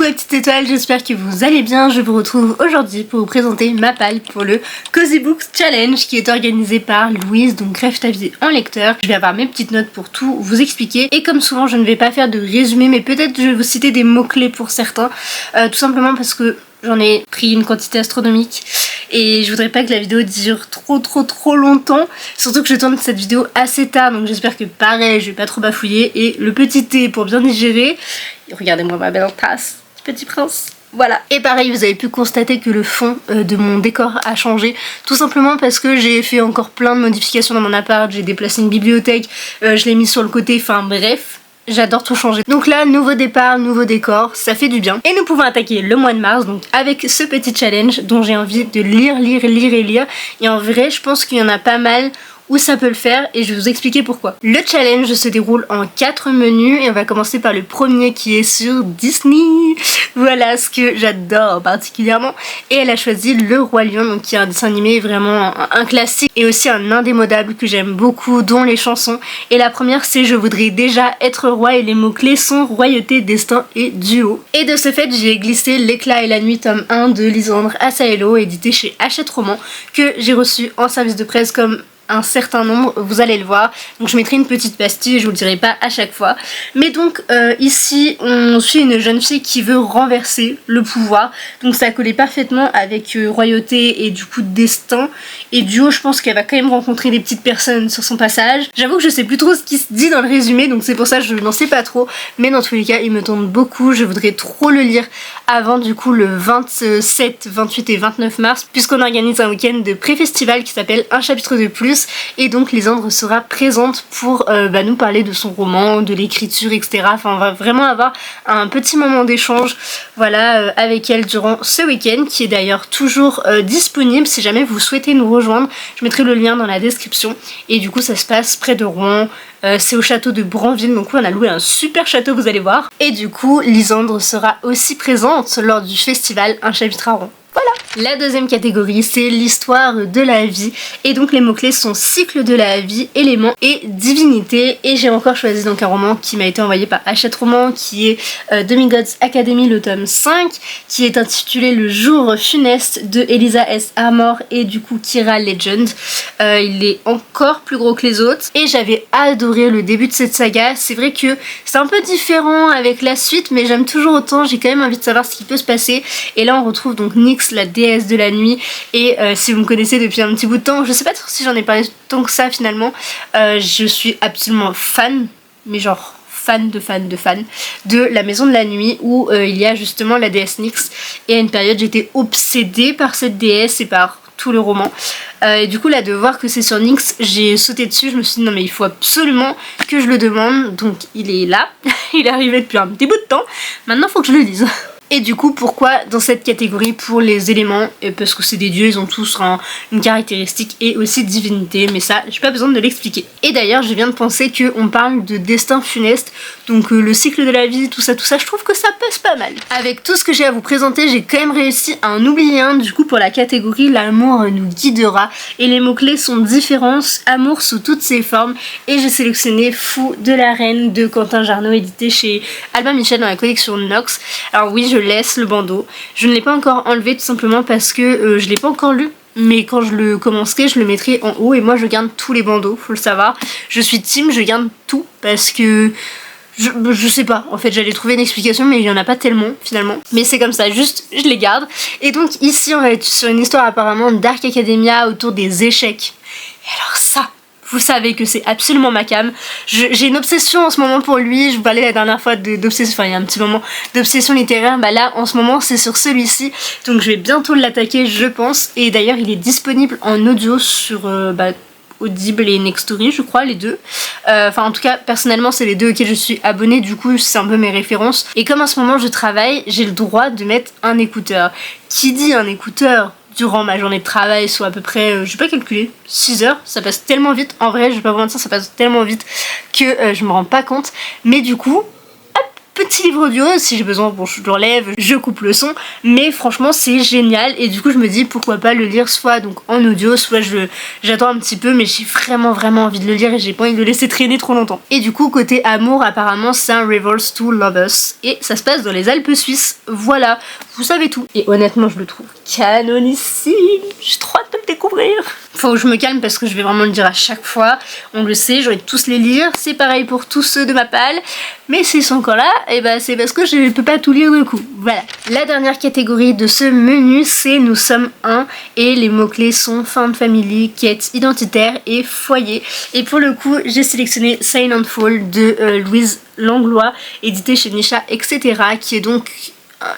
Coucou les petites étoiles, j'espère que vous allez bien. Je vous retrouve aujourd'hui pour vous présenter ma palle pour le Cozy Books Challenge qui est organisé par Louise, donc Crève ta vie en lecteur. Je vais avoir mes petites notes pour tout vous expliquer et comme souvent je ne vais pas faire de résumé mais peut-être je vais vous citer des mots-clés pour certains, tout simplement parce que j'en ai pris une quantité astronomique et je voudrais pas que la vidéo dure trop longtemps, surtout que je tourne cette vidéo assez tard, donc j'espère que pareil je vais pas trop bafouiller. Et le petit thé pour bien digérer, regardez-moi ma belle tasse, petit prince. Voilà, et pareil vous avez pu constater que le fond de mon décor a changé, tout simplement parce que j'ai fait encore plein de modifications dans mon appart, j'ai déplacé une bibliothèque, je l'ai mis sur le côté, enfin bref. J'adore tout changer. Donc là, nouveau départ, nouveau décor, ça fait du bien. Et nous pouvons attaquer le mois de mars, donc avec ce petit challenge dont j'ai envie de lire. Et en vrai, je pense qu'il y en a pas mal où ça peut le faire et je vais vous expliquer pourquoi. Le challenge se déroule en 4 menus et on va commencer par le premier qui est sur Disney. Voilà ce que j'adore particulièrement. Et elle a choisi Le Roi Lion, donc qui est un dessin animé vraiment un classique et aussi un indémodable que j'aime beaucoup, dont les chansons. Et la première c'est Je voudrais déjà être roi et les mots-clés sont royauté, destin et duo. Et de ce fait j'ai glissé L'éclat et la nuit tome 1 de Lisandre Assaello, édité chez Hachette Roman, que j'ai reçu en service de presse comme un certain nombre, vous allez le voir, donc je mettrai une petite pastille, je vous le dirai pas à chaque fois. Mais donc ici on suit une jeune fille qui veut renverser le pouvoir, donc ça collait parfaitement avec royauté et du coup destin et duo. Je pense qu'elle va quand même rencontrer des petites personnes sur son passage. J'avoue que je sais plus trop ce qui se dit dans le résumé, donc c'est pour ça que je n'en sais pas trop, mais dans tous les cas il me tente beaucoup. Je voudrais trop le lire avant du coup le 27, 28 et 29 mars, puisqu'on organise un week-end de pré-festival qui s'appelle Un chapitre de plus. Et donc Lisandre sera présente pour nous parler de son roman, de l'écriture, etc. Enfin on va vraiment avoir un petit moment d'échange, voilà, avec elle durant ce week-end, qui est d'ailleurs toujours disponible si jamais vous souhaitez nous rejoindre. Je mettrai le lien dans la description. Et du coup ça se passe près de Rouen, c'est au château de Branville, donc oui, on a loué un super château, vous allez voir. Et du coup Lisandre sera aussi présente lors du festival Un chapitre à Rouen. Voilà. La deuxième catégorie c'est l'histoire de la vie et donc les mots-clés sont cycle de la vie, éléments et divinité. Et j'ai encore choisi donc un roman qui m'a été envoyé par Hachette Roman qui est Demigods Academy, le tome 5, qui est intitulé Le jour funeste de Elisa S. Armor et du coup Kira Legend. Il est encore plus gros que les autres et j'avais adoré le début de cette saga. C'est vrai que c'est un peu différent avec la suite mais j'aime toujours autant, j'ai quand même envie de savoir ce qui peut se passer. Et là on retrouve donc Nyx, la déesse de la nuit, et si vous me connaissez depuis un petit bout de temps, je sais pas trop si j'en ai parlé tant que ça finalement, je suis absolument fan, mais genre fan de la maison de la nuit où il y a justement la déesse Nyx, et à une période j'étais obsédée par cette déesse et par tout le roman, et du coup là de voir que c'est sur Nyx, j'ai sauté dessus, je me suis dit non mais il faut absolument que je le demande, donc il est là, il est arrivé depuis un petit bout de temps, maintenant faut que je le lise. Et du coup pourquoi dans cette catégorie pour les éléments, et parce que c'est des dieux, ils ont tous une caractéristique et aussi divinité, mais ça j'ai pas besoin de l'expliquer. Et d'ailleurs je viens de penser qu'on parle de destin funeste, donc le cycle de la vie, tout ça, je trouve que ça passe pas mal. Avec tout ce que j'ai à vous présenter, j'ai quand même réussi à en oublier un. Du coup pour la catégorie l'amour nous guidera, et les mots clés sont différence, amour sous toutes ses formes, et j'ai sélectionné Fou de la reine de Quentin Jarnot, édité chez Albin Michel dans la collection Nox. Alors oui, je laisse le bandeau, je ne l'ai pas encore enlevé tout simplement parce que je l'ai pas encore lu, mais quand je le commencerai je le mettrai en haut. Et moi je garde tous les bandeaux, faut le savoir, je suis team, je garde tout parce que je sais pas, en fait j'allais trouver une explication mais il y en a pas tellement finalement, mais c'est comme ça, juste je les garde. Et donc ici on va être sur une histoire apparemment Dark Academia autour des échecs, et alors ça, vous savez que c'est absolument ma came. J'ai une obsession en ce moment pour lui. Je vous parlais la dernière fois d'obsession, enfin il y a un petit moment d'obsession littéraire. Bah là en ce moment c'est sur celui-ci, donc je vais bientôt l'attaquer je pense. Et d'ailleurs il est disponible en audio sur Audible et Nextory je crois, les deux. Enfin en tout cas personnellement c'est les deux auxquels je suis abonnée, du coup c'est un peu mes références. Et comme en ce moment je travaille, j'ai le droit de mettre un écouteur. Qui dit un écouteur durant ma journée de travail, soit à peu près, je vais pas calculer, 6 heures, ça passe tellement vite, en vrai je vais pas vous mentir, ça passe tellement vite que je me rends pas compte, mais du coup, hop, petit livre audio, si j'ai besoin, bon je l'enlève, je coupe le son, mais franchement c'est génial et du coup je me dis pourquoi pas le lire soit donc en audio, soit j'attends un petit peu, mais j'ai vraiment envie de le lire et j'ai pas envie de le laisser traîner trop longtemps. Et du coup côté amour apparemment c'est un Revolves to Lovers et ça se passe dans les Alpes suisses, voilà, vous savez tout. Et honnêtement je le trouve canonissime, j'ai trop hâte de le découvrir. Faut que je me calme parce que je vais vraiment le dire à chaque fois, on le sait, j'aurais tous les lire, c'est pareil pour tous ceux de ma palle, mais s'ils sont encore là, et bah c'est parce que je ne peux pas tout lire d'un coup. Voilà. La dernière catégorie de ce menu, c'est nous sommes un, et les mots-clés sont found family, quête identitaire et foyer. Et pour le coup, j'ai sélectionné Silent Fall de Louise Langlois, édité chez Nisha, etc., qui est donc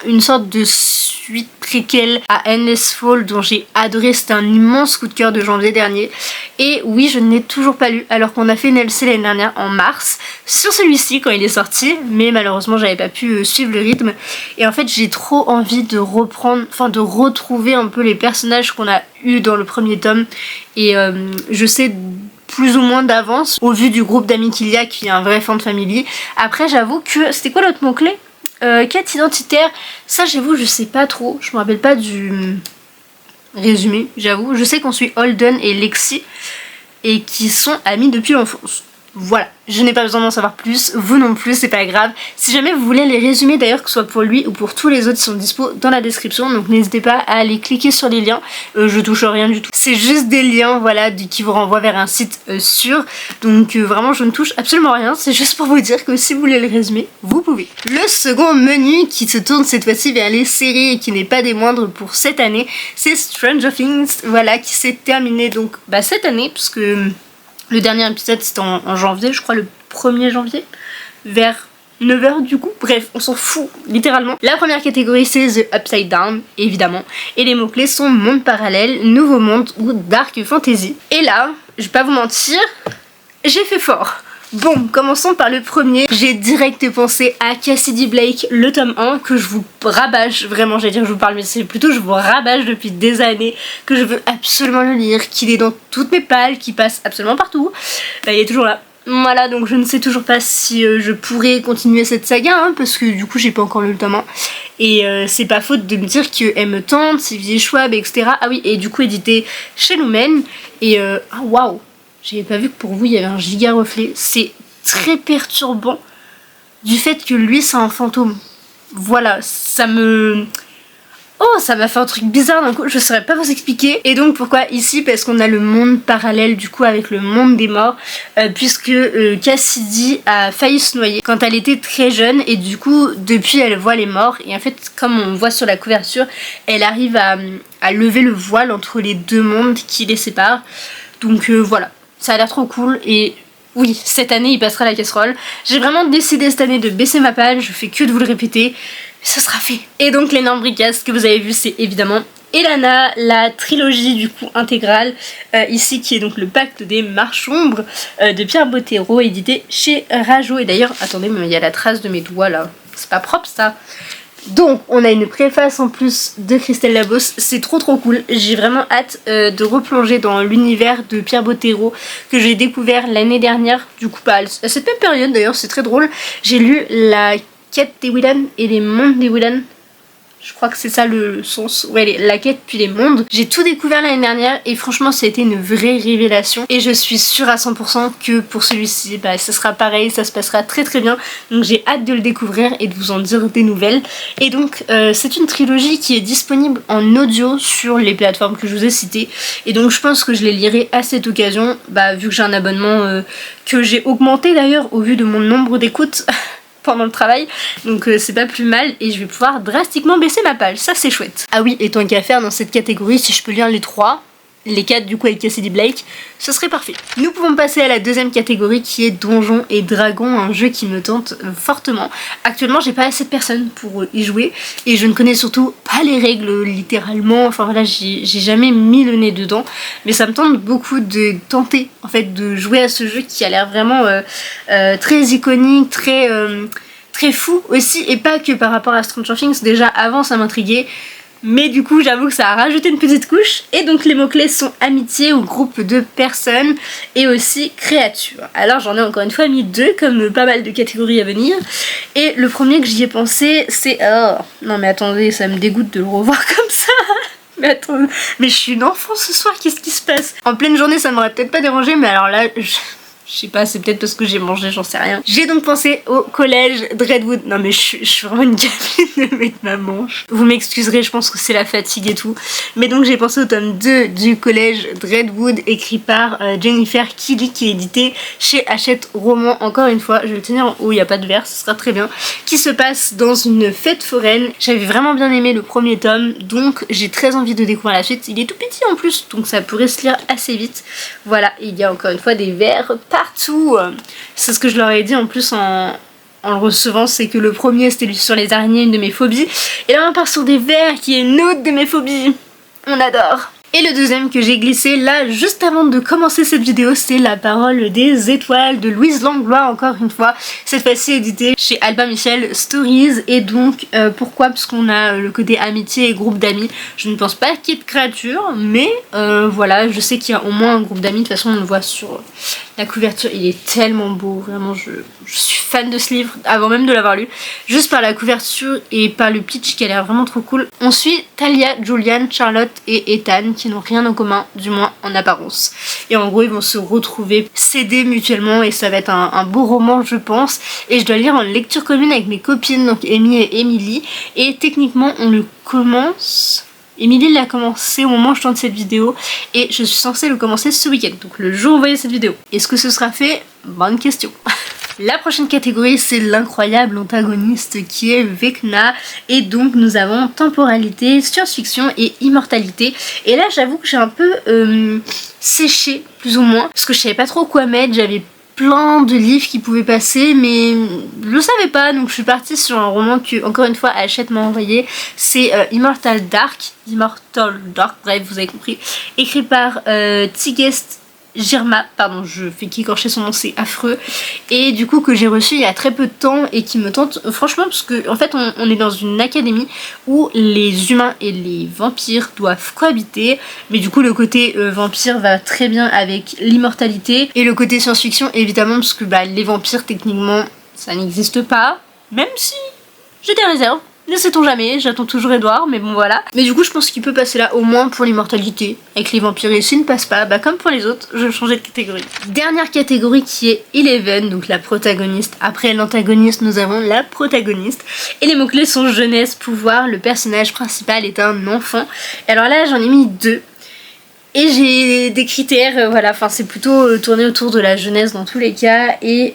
une sorte de suite préquelle à Endless Fall dont j'ai adoré, c'était un immense coup de cœur de janvier dernier. Et oui, je ne l'ai toujours pas lu alors qu'on a fait une LC l'année dernière en mars sur celui-ci quand il est sorti, mais malheureusement j'avais pas pu suivre le rythme. Et en fait j'ai trop envie de reprendre, enfin de retrouver un peu les personnages qu'on a eu dans le premier tome. Et je sais plus ou moins d'avance au vu du groupe d'amis qu'il y a qui est un vrai fan de family. Après j'avoue que c'était quoi l'autre mot-clé? Quête identitaire, ça j'avoue je sais pas trop, je me rappelle pas du résumé, j'avoue. Je sais qu'on suit Holden et Lexi et qui sont amis depuis l'enfance. Voilà, je n'ai pas besoin d'en savoir plus, vous non plus, c'est pas grave. Si jamais vous voulez les résumer d'ailleurs, que ce soit pour lui ou pour tous les autres, ils sont dispo dans la description, donc n'hésitez pas à aller cliquer sur les liens. Je touche rien du tout, c'est juste des liens, voilà, qui vous renvoient vers un site sûr. Donc vraiment je ne touche absolument rien, c'est juste pour vous dire que si vous voulez les résumer, vous pouvez. Le second menu qui se tourne cette fois-ci vers les séries et qui n'est pas des moindres pour cette année, c'est Stranger Things, voilà, qui s'est terminé donc cette année, parce que le dernier épisode c'était en janvier, je crois le 1er janvier, vers 9h du coup, bref, on s'en fout, littéralement. La première catégorie c'est The Upside Down, évidemment, et les mots-clés sont monde parallèle, nouveau monde ou dark fantasy. Et là, je vais pas vous mentir, j'ai fait fort. Bon, commençons par le premier. J'ai direct pensé à Cassidy Blake, le tome 1, que je vous rabâche, vraiment, j'allais dire que je vous parle, mais c'est plutôt je vous rabâche depuis des années, que je veux absolument le lire, qu'il est dans toutes mes palles, qu'il passe absolument partout. Bah, il est toujours là. Voilà, donc je ne sais toujours pas si je pourrais continuer cette saga, hein, parce que du coup j'ai pas encore lu le tome 1. Et c'est pas faute de me dire qu'elle me tente, c'est Vieille Schwab, etc. Ah oui, et du coup édité chez Lumen. Et waouh! J'avais pas vu que pour vous il y avait un giga reflet. C'est très perturbant du fait que lui c'est un fantôme. Voilà, ça me... Oh, ça m'a fait un truc bizarre d'un coup, je saurais pas vous expliquer. Et donc pourquoi ici? Parce qu'on a le monde parallèle du coup avec le monde des morts, puisque Cassidy a failli se noyer quand elle était très jeune et du coup depuis elle voit les morts et en fait comme on voit sur la couverture, elle arrive à lever le voile entre les deux mondes qui les séparent. Donc voilà, ça a l'air trop cool et... Oui, cette année il passera la casserole. J'ai vraiment décidé cette année de baisser ma palle, je fais que de vous le répéter, mais ce sera fait. Et donc l'énorme bricasse que vous avez vu, c'est évidemment Elana, la trilogie du coup intégrale, ici qui est donc le Pacte des Marchombres de Pierre Bottero, édité chez Rajo. Et d'ailleurs, attendez, mais il y a la trace de mes doigts là, c'est pas propre ça. Donc on a une préface en plus de Christelle Labos, c'est trop cool, j'ai vraiment hâte de replonger dans l'univers de Pierre Bottero que j'ai découvert l'année dernière, du coup à cette même période d'ailleurs, c'est très drôle. J'ai lu la quête des Willan et les mondes des Willan, je crois que c'est ça le sens, ouais, la quête puis les mondes. J'ai tout découvert l'année dernière et franchement ça a été une vraie révélation et je suis sûre à 100% que pour celui-ci ça sera pareil, ça se passera très bien. Donc j'ai hâte de le découvrir et de vous en dire des nouvelles. Et donc c'est une trilogie qui est disponible en audio sur les plateformes que je vous ai citées et donc je pense que je les lirai à cette occasion, vu que j'ai un abonnement que j'ai augmenté d'ailleurs au vu de mon nombre d'écoutes pendant le travail, donc c'est pas plus mal et je vais pouvoir drastiquement baisser ma page, ça c'est chouette. Ah oui, et tant qu'à faire dans cette catégorie, si je peux lire les 3, les 4 du coup avec Cassidy Blake, ce serait parfait. Nous pouvons passer à la deuxième catégorie qui est Donjons et Dragons, un jeu qui me tente fortement. Actuellement j'ai pas assez de personnes pour y jouer et je ne connais surtout pas les règles littéralement, enfin voilà, j'ai jamais mis le nez dedans, mais ça me tente beaucoup de tenter en fait de jouer à ce jeu qui a l'air vraiment très iconique, très fou aussi, et pas que par rapport à Stranger Things, déjà avant ça m'intriguait. Mais du coup j'avoue que ça a rajouté une petite couche. Et donc les mots-clés sont amitié ou groupe de personnes et aussi créature. Alors j'en ai encore une fois mis 2 comme pas mal de catégories à venir. Et le premier que j'y ai pensé c'est... Oh non mais attendez, ça me dégoûte de le revoir comme ça. Mais attends, mais je suis une enfant ce soir, qu'est-ce qui se passe? En pleine journée ça m'aurait peut-être pas dérangé, mais alors là... Je sais pas, c'est peut-être parce que j'ai mangé, j'en sais rien. J'ai donc pensé au collège de Redwood. Non mais je suis vraiment une gamine de mettre ma manche. Vous m'excuserez, je pense que c'est la fatigue et tout. Mais donc j'ai pensé au tome 2 du collège de Redwood, écrit par Jennifer Keighley, qui est édité chez Hachette Roman. Encore une fois, je vais le tenir en haut, il n'y a pas de verre, ce sera très bien. Qui se passe dans une fête foraine. J'avais vraiment bien aimé le premier tome, donc j'ai très envie de découvrir la suite. Il est tout petit en plus, donc ça pourrait se lire assez vite. Voilà, il y a encore une fois des verres partout. C'est ce que je leur ai dit en plus en le recevant, c'est que le premier c'était sur les araignées, une de mes phobies, et là on part sur des vers qui est une autre de mes phobies. On adore. Et le deuxième que j'ai glissé là juste avant de commencer cette vidéo, c'est La parole des étoiles de Louise Langlois, encore une fois, cette fois-ci édité chez Albin Michel Stories. Et donc pourquoi? Parce qu'on a le côté amitié et groupe d'amis. Je ne pense pas qu'il y ait de créatures, mais voilà, je sais qu'il y a au moins un groupe d'amis. De toute façon on le voit sur la couverture, il est tellement beau, vraiment je suis fan de ce livre avant même de l'avoir lu, juste par la couverture et par le pitch qui a l'air vraiment trop cool. On suit Talia, Julian, Charlotte et Ethan qui n'ont rien en commun, du moins en apparence. Et en gros ils vont se retrouver, s'aider mutuellement et ça va être un beau roman je pense. Et je dois le lire en lecture commune avec mes copines, donc Amy et Emily. Et techniquement on le commence... Emily l'a commencé au moment où je tourne cette vidéo et je suis censée le commencer ce week-end, donc le jour où vous voyez cette vidéo. Est-ce que ce sera fait? Bonne question. La prochaine catégorie c'est l'incroyable antagoniste qui est Vecna, et donc nous avons temporalité, science-fiction et immortalité. Et là j'avoue que j'ai un peu séché plus ou moins parce que je savais pas trop quoi mettre, j'avais plein de livres qui pouvaient passer mais je le savais pas, donc je suis partie sur un roman que encore une fois Hachette m'a envoyé. C'est Immortal Dark, bref vous avez compris, écrit par Tigest Girma, pardon je fais qu'écorcher son nom, c'est affreux, et du coup que j'ai reçu il y a très peu de temps et qui me tente franchement parce que en fait on est dans une académie où les humains et les vampires doivent cohabiter, mais du coup le côté vampire va très bien avec l'immortalité et le côté science-fiction évidemment parce que bah, les vampires techniquement ça n'existe pas, même si j'ai des réserves. Ne sait-on jamais, j'attends toujours Edouard, mais bon voilà. Mais du coup je pense qu'il peut passer là au moins pour l'immortalité avec les vampires, et s'il ne passe pas, bah comme pour les autres, je vais changer de catégorie. Dernière catégorie qui est Eleven, donc la protagoniste. Après l'antagoniste nous avons la protagoniste. Et les mots-clés sont jeunesse, pouvoir, le personnage principal est un enfant. Et alors là j'en ai mis 2. Et j'ai des critères, voilà, enfin c'est plutôt tourné autour de la jeunesse dans tous les cas. Et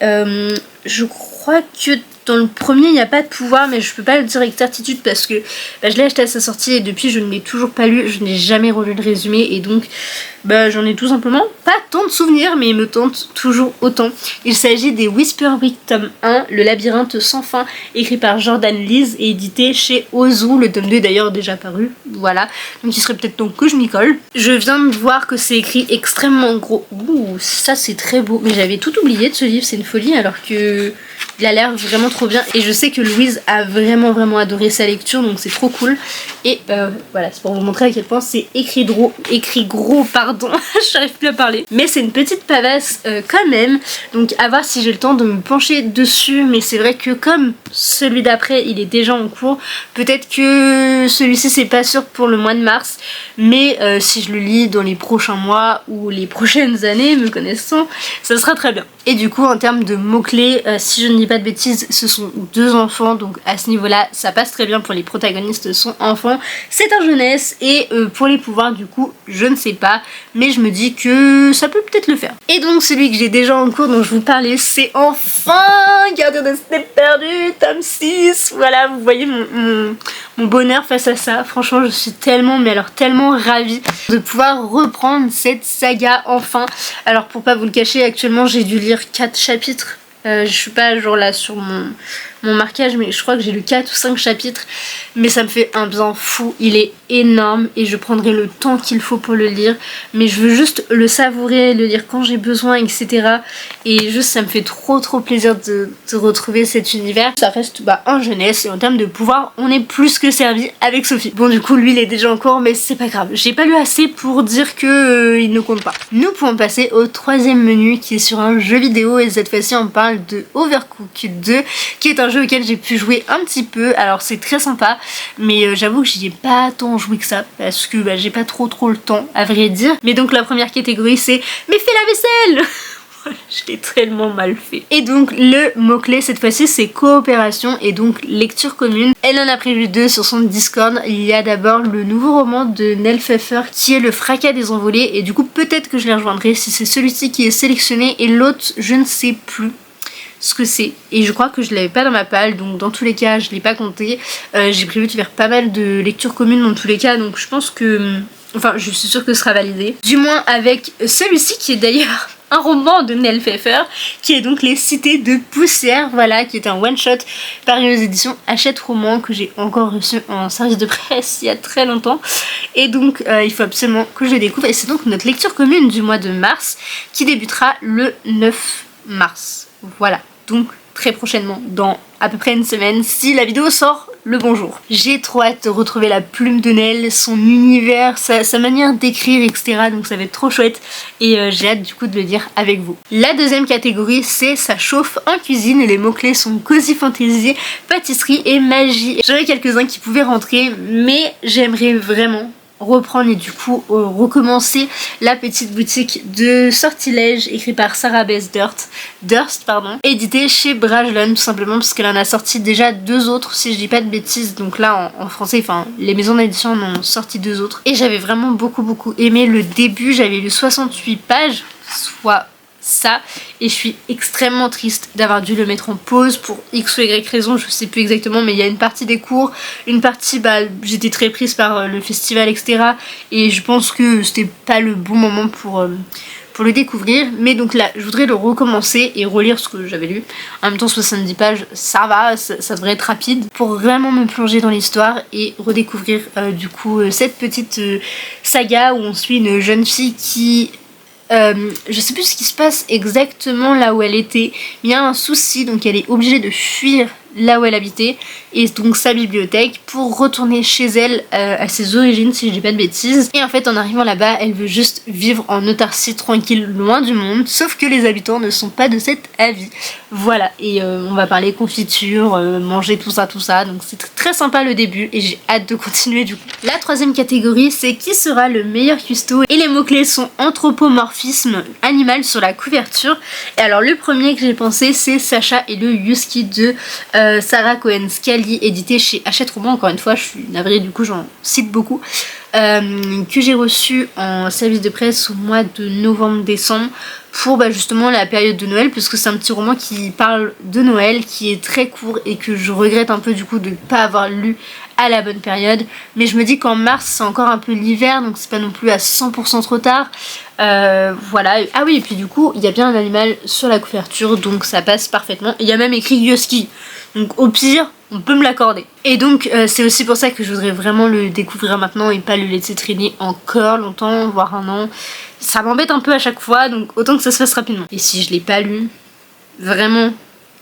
je crois que dans le premier il n'y a pas de pouvoir, mais je peux pas le dire avec certitude parce que bah, je l'ai acheté à sa sortie et depuis je ne l'ai toujours pas lu, je n'ai jamais relu le résumé et donc bah, j'en ai tout simplement pas tant de souvenirs, mais il me tente toujours autant. Il s'agit des Whisperwick tome 1, Le labyrinthe sans fin, écrit par Jordan Lise et édité chez Ozu. Le tome 2 est d'ailleurs déjà paru, voilà, donc il serait peut-être temps que je m'y colle. Je viens de voir que c'est écrit extrêmement gros. Ouh, ça c'est très beau, mais j'avais tout oublié de ce livre, c'est une folie, alors que il a l'air vraiment trop bien et je sais que Louise a vraiment adoré sa lecture, donc c'est trop cool. Et voilà, c'est pour vous montrer à quel point c'est écrit gros, pardon, j'arrive plus à parler. Mais c'est une petite pavasse quand même, donc à voir si j'ai le temps de me pencher dessus, mais c'est vrai que comme celui d'après il est déjà en cours, peut-être que celui-ci c'est pas sûr pour le mois de mars, mais si je le lis dans les prochains mois ou les prochaines années, me connaissant, ça sera très bien. Et du coup en termes de mots-clés, si je ne dis pas de bêtises, ce sont 2 enfants, donc à ce niveau-là ça passe très bien pour les protagonistes sont enfants. C'est un jeunesse et pour les pouvoirs du coup je ne sais pas, mais je me dis que ça peut peut-être le faire. Et donc celui que j'ai déjà en cours dont je vous parlais, c'est enfin Gardien de Steppe perdu, tome 6. Voilà, vous voyez mon bonheur face à ça. Franchement je suis tellement, mais alors tellement ravie de pouvoir reprendre cette saga enfin. Alors pour pas vous le cacher, actuellement j'ai dû lire 4 chapitres. Je suis pas genre là sur mon marquage, mais je crois que j'ai lu 4 ou 5 chapitres, mais ça me fait un bien fou. Il est énorme et je prendrai le temps qu'il faut pour le lire, mais je veux juste le savourer, le lire quand j'ai besoin, etc. Et juste ça me fait trop plaisir de retrouver cet univers. Ça reste en jeunesse et en termes de pouvoir, on est plus que servi avec Sophie. Bon, du coup lui il est déjà en cours, mais c'est pas grave, j'ai pas lu assez pour dire que il ne compte pas. Nous pouvons passer au troisième menu qui est sur un jeu vidéo, et cette fois-ci on parle de Overcooked 2, qui est un jeu auquel j'ai pu jouer un petit peu. Alors c'est très sympa, mais j'avoue que j'y ai pas tant joué que ça, parce que j'ai pas trop le temps à vrai dire. Mais donc la première catégorie c'est mais fais la vaisselle. Je l'ai tellement mal fait. Et donc le mot-clé cette fois-ci c'est coopération et donc lecture commune. Elle en a prévu 2 sur son Discord. Il y a d'abord le nouveau roman de Nell Pfeffer qui est Le Fracas des Envolées, et du coup peut-être que je les rejoindrai si c'est celui-ci qui est sélectionné, et l'autre je ne sais plus ce que c'est, et je crois que je l'avais pas dans ma palle, donc dans tous les cas je l'ai pas compté. J'ai prévu de faire pas mal de lectures communes dans tous les cas, donc je pense que... Enfin je suis sûre que ce sera validé. Du moins avec celui-ci qui est d'ailleurs un roman de Nell Pfeffer, qui est donc Les Cités de Poussière, voilà, qui est un one-shot paru aux éditions Hachette Roman, que j'ai encore reçu en service de presse il y a très longtemps. Et donc il faut absolument que je le découvre, et c'est donc notre lecture commune du mois de mars, qui débutera le 9 mars. Voilà, donc très prochainement, dans à peu près une semaine, si la vidéo sort le bonjour. J'ai trop hâte de retrouver la plume de Nell, son univers, sa manière d'écrire, etc. Donc ça va être trop chouette, et j'ai hâte du coup de le lire avec vous. La deuxième catégorie c'est ça chauffe en cuisine, et les mots-clés sont cosy fantasy, pâtisserie et magie. J'en ai quelques-uns qui pouvaient rentrer, mais j'aimerais vraiment reprendre et du coup recommencer la petite boutique de sortilèges écrit par Sarah Beth Durst, édité chez Brajlon, tout simplement parce qu'elle en a sorti déjà 2 autres si je dis pas de bêtises. Donc là en français, enfin les maisons d'édition en ont sorti 2 autres, et j'avais vraiment beaucoup aimé le début. J'avais lu 68 pages, soit ça, et je suis extrêmement triste d'avoir dû le mettre en pause pour X ou Y raison, je sais plus exactement, mais il y a une partie des cours, une partie j'étais très prise par le festival, etc. et je pense que c'était pas le bon moment pour le découvrir. Mais donc là je voudrais le recommencer et relire ce que j'avais lu. En même temps 70 pages ça va, ça devrait être rapide, pour vraiment me plonger dans l'histoire et redécouvrir du coup cette petite saga où on suit une jeune fille qui... je sais plus ce qui se passe exactement là où elle était, mais il y a un souci, donc elle est obligée de fuir là où elle habitait, et donc sa bibliothèque, pour retourner chez elle à ses origines si je dis pas de bêtises. Et en fait en arrivant là-bas elle veut juste vivre en autarcie tranquille loin du monde, sauf que les habitants ne sont pas de cet avis. Voilà, et on va parler confiture, manger tout ça, donc c'est très sympa le début et j'ai hâte de continuer du coup. La troisième catégorie c'est qui sera le meilleur cuistot, et les mots-clés sont anthropomorphisme animal sur la couverture. Et alors le premier que j'ai pensé c'est Sacha et le Husky de Sarah Cohen Scalie, édité chez Hachette Roman. Encore une fois je suis navrée, du coup j'en cite beaucoup, que j'ai reçu en service de presse au mois de novembre-décembre pour justement la période de Noël, parce que c'est un petit roman qui parle de Noël, qui est très court et que je regrette un peu du coup de ne pas avoir lu à la bonne période. Mais je me dis qu'en mars c'est encore un peu l'hiver, donc c'est pas non plus à 100% trop tard. Voilà. Ah oui, et puis du coup il y a bien un animal sur la couverture, donc ça passe parfaitement. Il y a même écrit Husky, donc au pire on peut me l'accorder. Et donc c'est aussi pour ça que je voudrais vraiment le découvrir maintenant et pas le laisser traîner encore longtemps, voire un an. Ça m'embête un peu à chaque fois, donc autant que ça se fasse rapidement. Et si je l'ai pas lu, vraiment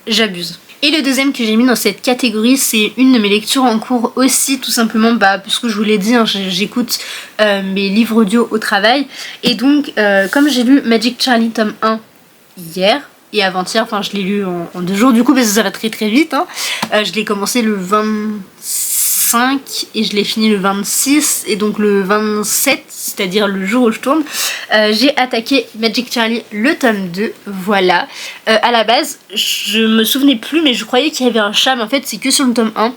j'abuse. Et le deuxième que j'ai mis dans cette catégorie c'est une de mes lectures en cours aussi, tout simplement puisque je vous l'ai dit, j'écoute mes livres audio au travail. Et donc comme j'ai lu Magic Charlie tome 1 hier et avant-hier, enfin je l'ai lu en 2 jours du coup parce que ça va très vite, je l'ai commencé le 25 et je l'ai fini le 26, et donc le 27, c'est-à-dire le jour où je tourne, j'ai attaqué Magic Charlie le tome 2, voilà. À la base je me souvenais plus, mais je croyais qu'il y avait un chat, mais en fait c'est que sur le tome 1,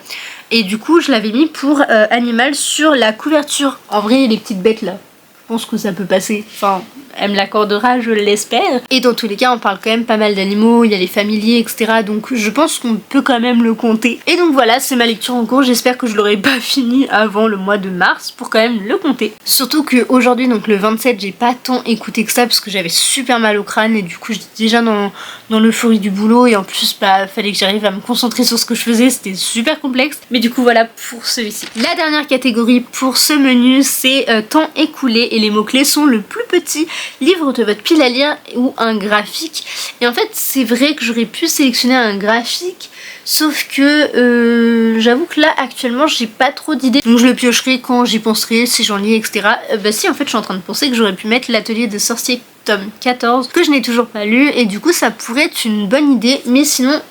et du coup je l'avais mis pour animal sur la couverture. En vrai les petites bêtes là, je pense que ça peut passer, enfin elle me l'accordera, je l'espère. Et dans tous les cas, on parle quand même pas mal d'animaux, il y a les familiers, etc. Donc je pense qu'on peut quand même le compter. Et donc voilà, c'est ma lecture en cours. J'espère que je l'aurai pas fini avant le mois de mars pour quand même le compter. Surtout qu'aujourd'hui, donc le 27, j'ai pas tant écouté que ça parce que j'avais super mal au crâne et du coup j'étais déjà dans l'euphorie du boulot et en plus bah fallait que j'arrive à me concentrer sur ce que je faisais, c'était super complexe. Mais du coup voilà pour celui-ci. La dernière catégorie pour ce menu, c'est temps écoulé et les mots-clés sont le plus petit livre de votre pile à lire ou un graphique. Et en fait c'est vrai que j'aurais pu sélectionner un graphique, sauf que j'avoue que là actuellement j'ai pas trop d'idées, donc je le piocherai quand j'y penserai, si j'en lis, etc. Bah si, en fait je suis en train de penser que j'aurais pu mettre l'atelier de sorcier tome 14 que je n'ai toujours pas lu et du coup ça pourrait être une bonne idée, mais sinon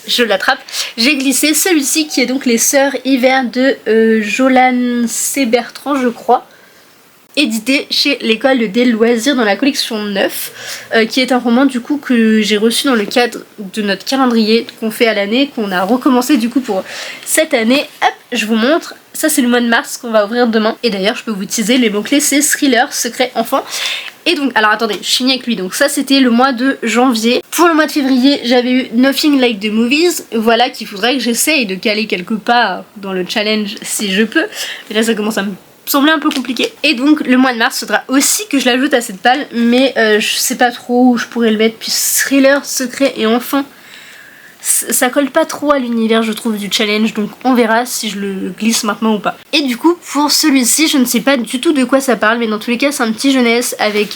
je l'attrape. J'ai glissé celui-ci qui est donc les Sœurs Hiver de Jolan C. Bertrand je crois, édité chez l'école des loisirs dans la collection 9, qui est un roman du coup que j'ai reçu dans le cadre de notre calendrier qu'on fait à l'année, qu'on a recommencé du coup pour cette année. Hop, je vous montre. Ça c'est le mois de mars qu'on va ouvrir demain. Et d'ailleurs je peux vous teaser, les mots-clés c'est thriller, secret, enfant. Et donc, alors attendez, je finis avec lui. Donc ça c'était le mois de janvier. Pour le mois de février, j'avais eu Nothing Like the Movies. Voilà qu'il faudrait que j'essaye de caler quelque part dans le challenge si je peux. Mais là ça commence à me sembler un peu compliqué. Et donc le mois de mars faudra aussi que je l'ajoute à cette palle, mais je sais pas trop où je pourrais le mettre. Puis thriller, secret et enfant, ça colle pas trop à l'univers je trouve du challenge, donc on verra si je le glisse maintenant ou pas. Et du coup pour celui-ci je ne sais pas du tout de quoi ça parle, mais dans tous les cas c'est un petit jeunesse avec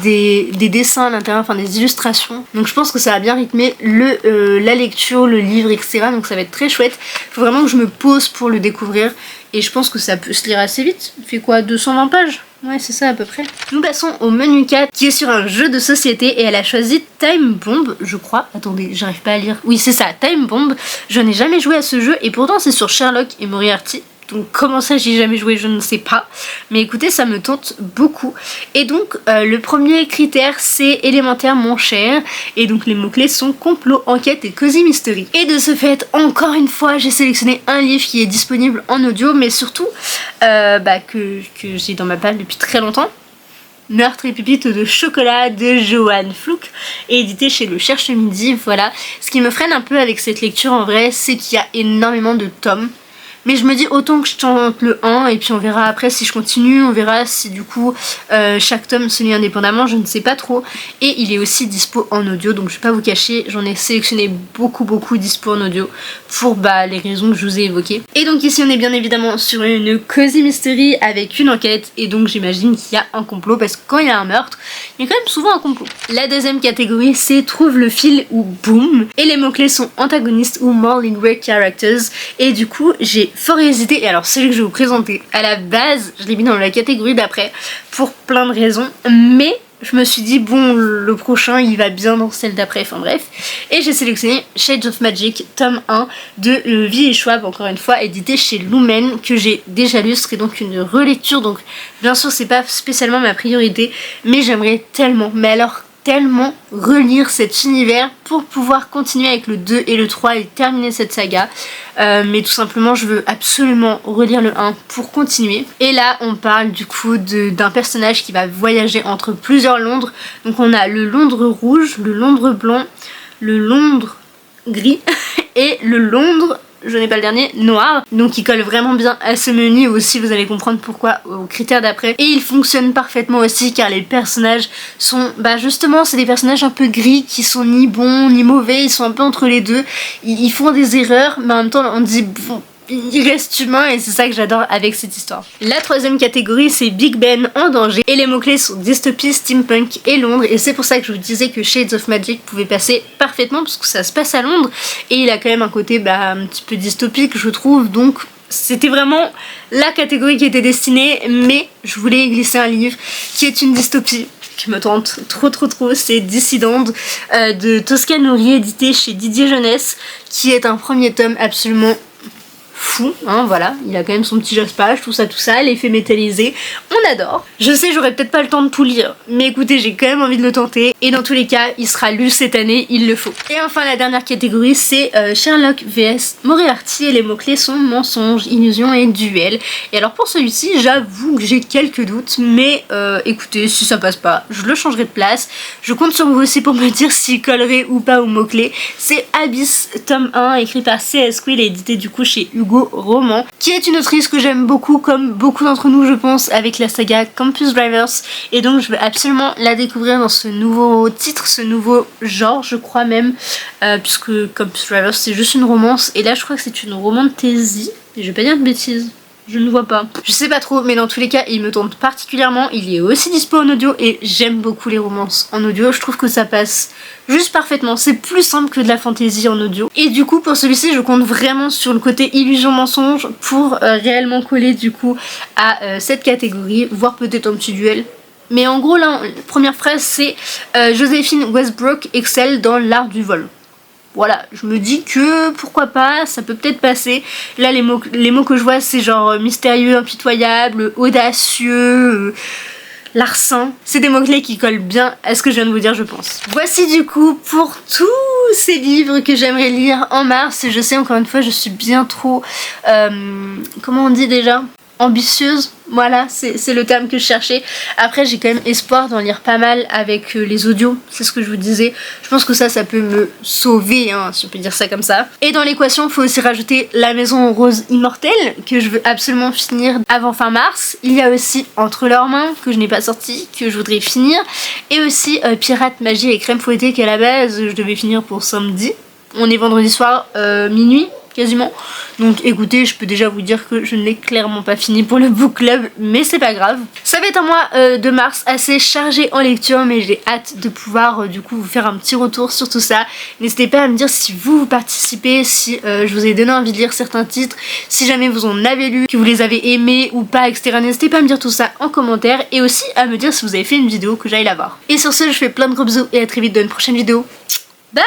des dessins à l'intérieur, enfin des illustrations, donc je pense que ça va bien rythmer la lecture, le livre, etc. Donc ça va être très chouette. Faut vraiment que je me pose pour le découvrir et je pense que ça peut se lire assez vite. Il fait quoi, 220 pages? Ouais, c'est ça à peu près. Nous passons au menu 4 qui est sur un jeu de société et elle a choisi Time Bomb, je crois. Attendez, j'arrive pas à lire. Oui, c'est ça, Time Bomb. Je n'ai jamais joué à ce jeu et pourtant c'est sur Sherlock et Moriarty. Donc comment ça j'y ai jamais joué, je ne sais pas. Mais écoutez, ça me tente beaucoup. Et donc le premier critère c'est élémentaire mon cher. Et donc les mots-clés sont complot, enquête et cozy mystery. Et de ce fait, encore une fois, j'ai sélectionné un livre qui est disponible en audio, mais surtout que j'ai dans ma palle depuis très longtemps. Meurtre et pépites de chocolat de Johan Flouk, édité chez Le Cherche Midi. Voilà. Ce qui me freine un peu avec cette lecture en vrai, c'est qu'il y a énormément de tomes. Mais je me dis autant que je tente le 1 et puis on verra après si je continue, on verra si du coup chaque tome se lit indépendamment, je ne sais pas trop. Et il est aussi dispo en audio, donc je vais pas vous cacher, j'en ai sélectionné beaucoup dispo en audio pour les raisons que je vous ai évoquées. Et donc ici on est bien évidemment sur une cozy mystery avec une enquête et donc j'imagine qu'il y a un complot parce que quand il y a un meurtre, il y a quand même souvent un complot. La deuxième catégorie c'est trouve le fil ou boom et les mots-clés sont antagonistes ou more linguistic characters et du coup j'ai fort hésité, et alors celui que je vais vous présenter à la base je l'ai mis dans la catégorie d'après pour plein de raisons, mais je me suis dit bon le prochain il va bien dans celle d'après, enfin bref, et j'ai sélectionné Shades of Magic tome 1 de Vie et Schwab, encore une fois édité chez Lumen, que j'ai déjà lu. Ce serait donc une relecture, donc bien sûr c'est pas spécialement ma priorité, mais j'aimerais tellement, mais alors tellement relire cet univers pour pouvoir continuer avec le 2 et le 3 et terminer cette saga. Mais tout simplement je veux absolument relire le 1 pour continuer. Et là on parle du coup d'un personnage qui va voyager entre plusieurs Londres. Donc on a le Londres rouge, le Londres blanc, le Londres gris et le Londres, je n'ai pas le dernier, noir. Donc il colle vraiment bien à ce menu aussi, vous allez comprendre pourquoi aux critères d'après. Et il fonctionne parfaitement aussi car les personnages sont, justement c'est des personnages un peu gris qui sont ni bons ni mauvais, ils sont un peu entre les deux. Ils font des erreurs mais en même temps on dit bon, il reste humain et c'est ça que j'adore avec cette histoire. La troisième catégorie c'est Big Ben en danger et les mots-clés sont dystopie, steampunk et Londres, et c'est pour ça que je vous disais que Shades of Magic pouvait passer parfaitement parce que ça se passe à Londres et il a quand même un côté un petit peu dystopique je trouve, donc c'était vraiment la catégorie qui était destinée, mais je voulais glisser un livre qui est une dystopie qui me tente trop, c'est Dissident de Tosca Nourri, édité chez Didier Jeunesse, qui est un premier tome absolument fou, hein, voilà, il a quand même son petit jaspage, tout ça, l'effet métallisé, on adore. Je sais, j'aurais peut-être pas le temps de tout lire, mais écoutez, j'ai quand même envie de le tenter, et dans tous les cas, il sera lu cette année, il le faut. Et enfin, la dernière catégorie, c'est Sherlock vs Moriarty, et les mots-clés sont mensonge, illusion et duel. Et alors pour celui-ci, j'avoue que j'ai quelques doutes, mais écoutez, si ça passe pas, je le changerai de place. Je compte sur vous aussi pour me dire s'il collerait ou pas aux mots-clés. C'est Abyss, tome 1, écrit par C.S. Quill et édité du coup chez Hugo Roman, qui est une autrice que j'aime beaucoup, comme beaucoup d'entre nous je pense, avec la saga Campus Drivers, et donc je veux absolument la découvrir dans ce nouveau titre, ce nouveau genre je crois même, puisque Campus Drivers c'est juste une romance, et là je crois que c'est une romantasy, et je vais pas dire de bêtises. Je ne vois pas. Je sais pas trop, mais dans tous les cas, il me tente particulièrement. Il est aussi dispo en audio et j'aime beaucoup les romances en audio. Je trouve que ça passe juste parfaitement. C'est plus simple que de la fantasy en audio. Et du coup, pour celui-ci, je compte vraiment sur le côté illusion-mensonge pour réellement coller du coup à cette catégorie, voire peut-être un petit duel. Mais en gros, là, la première phrase, c'est Joséphine Westbrook excelle dans l'art du vol. Voilà, je me dis que pourquoi pas, ça peut peut-être passer. Là, les mots que je vois, c'est genre mystérieux, impitoyable, audacieux, larcin. C'est des mots-clés qui collent bien à ce que je viens de vous dire, je pense. Voici du coup pour tous ces livres que j'aimerais lire en mars. Je sais, encore une fois, je suis bien trop... comment on dit déjà ? Ambitieuse, voilà, c'est le terme que je cherchais. Après, j'ai quand même espoir d'en lire pas mal avec les audios, c'est ce que je vous disais. Je pense que ça peut me sauver, hein, si on peut dire ça comme ça. Et dans l'équation, il faut aussi rajouter La Maison Rose Immortelle, que je veux absolument finir avant fin mars. Il y a aussi Entre leurs mains, que je n'ai pas sorti, que je voudrais finir. Et aussi Pirates, Magie et Crème Fouettée, qu'à la base, je devais finir pour samedi. On est vendredi soir, minuit. Quasiment. Donc écoutez, je peux déjà vous dire que je ne l'ai clairement pas fini pour le book club, mais c'est pas grave. Ça va être un mois de mars assez chargé en lecture, mais j'ai hâte de pouvoir du coup vous faire un petit retour sur tout ça. N'hésitez pas à me dire si vous participez, si je vous ai donné envie de lire certains titres, si jamais vous en avez lu, que vous les avez aimés ou pas, etc. N'hésitez pas à me dire tout ça en commentaire, et aussi à me dire si vous avez fait une vidéo que j'aille la voir. Et sur ce, je fais plein de gros bisous et à très vite dans une prochaine vidéo. Bye!